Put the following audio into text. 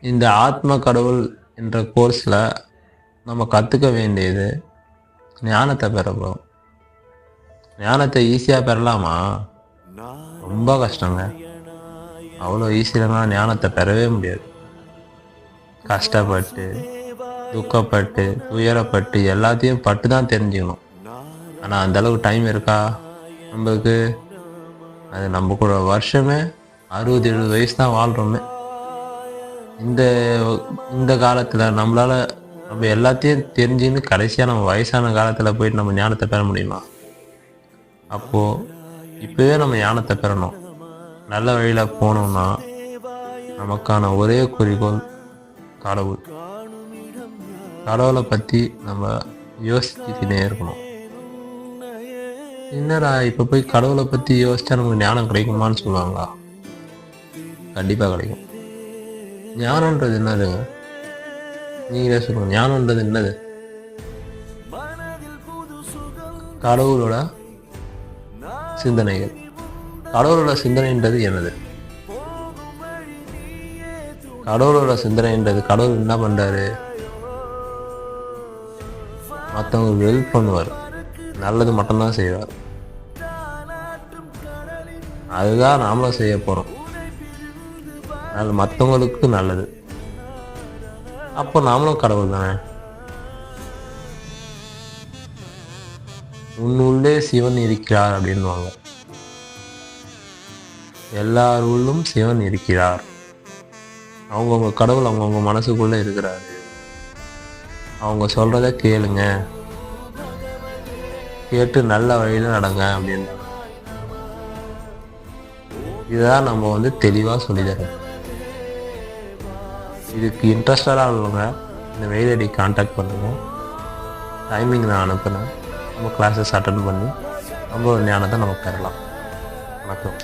இந்த ஆத்ம கடவுள் என்ற கோர்ஸில் நம்ம கற்றுக்க வேண்டியது ஞானத்தை பெறப்போம். ஞானத்தை ஈஸியாக பெறலாமா? ரொம்ப கஷ்டங்க. அவ்வளோ ஈஸியாக ஞானத்தை பெறவே முடியாது. கஷ்டப்பட்டு, துக்கப்பட்டு, துயரப்பட்டு, எல்லாத்தையும் பட்டு தான் தெரிஞ்சுக்கணும். ஆனால் அந்தளவுக்கு டைம் இருக்கா நம்மளுக்கு? அது நம்ம கூட வருஷமே 60-70 வயசு தான் வாழ்கிறோமே. இந்த இந்த காலத்தில் நம்மளால் நம்ம எல்லாத்தையும் தெரிஞ்சுன்னு கடைசியாக நம்ம வயசான காலத்தில் போயிட்டு நம்ம ஞானத்தை பெற முடியுமா? அப்போது இப்போவே நம்ம ஞானத்தை பெறணும். நல்ல வழியில் போனோம்னா நமக்கான ஒரே குறிக்கோள் கடவுள். கடவுளை பற்றி நம்ம யோசிச்சுக்கிட்டே இருக்கணும். என்னடா இப்போ போய் கடவுளை பற்றி யோசிச்சா நமக்கு ஞானம் கிடைக்குமான்னு சொல்லுவாங்களா? கண்டிப்பாக கிடைக்கும். ஞானன்றது என்னதுங்க? நீங்களே சொல்லுங்க. ஞானன்றது என்னது? கடவுளோட சிந்தனைகள். கடவுளோட சிந்தனைன்றது என்னது? கடவுளோட சிந்தனைன்றது கடவுள் என்ன பண்றாரு? மற்றவங்களுக்கு ஹெல்ப் பண்ணுவார், நல்லது மட்டும்தான் செய்வார். அதுதான் நாமளும் செய்ய போறோம். மற்றவங்களுக்கு நல்லது. அப்போ நாமளும் கடவுள் தானே. உன்னுள்ளே சிவன் இருக்கிறார் அப்படின்வாங்க. எல்லாருள்ளும் சிவன் இருக்கிறார். அவங்கவுங்க கடவுள் அவங்கவுங்க மனசுக்குள்ள இருக்கிறாரு. அவங்க சொல்றத கேளுங்க, கேட்டு நல்ல வழியில நடங்க அப்படின்னு. இதுதான் நம்ம தெளிவா சொல்லித்தரோம். இதுக்கு இன்ட்ரெஸ்டடாக உள்ளவங்க இந்த மெயில் ஐடி கான்டாக்ட் பண்ணுங்க. டைமிங் நான் அனுப்புனேன். நம்ம கிளாஸஸ் அட்டன் பண்ணி நம்ம ஞானத்தை நம்ம பெறலாம். வணக்கம்.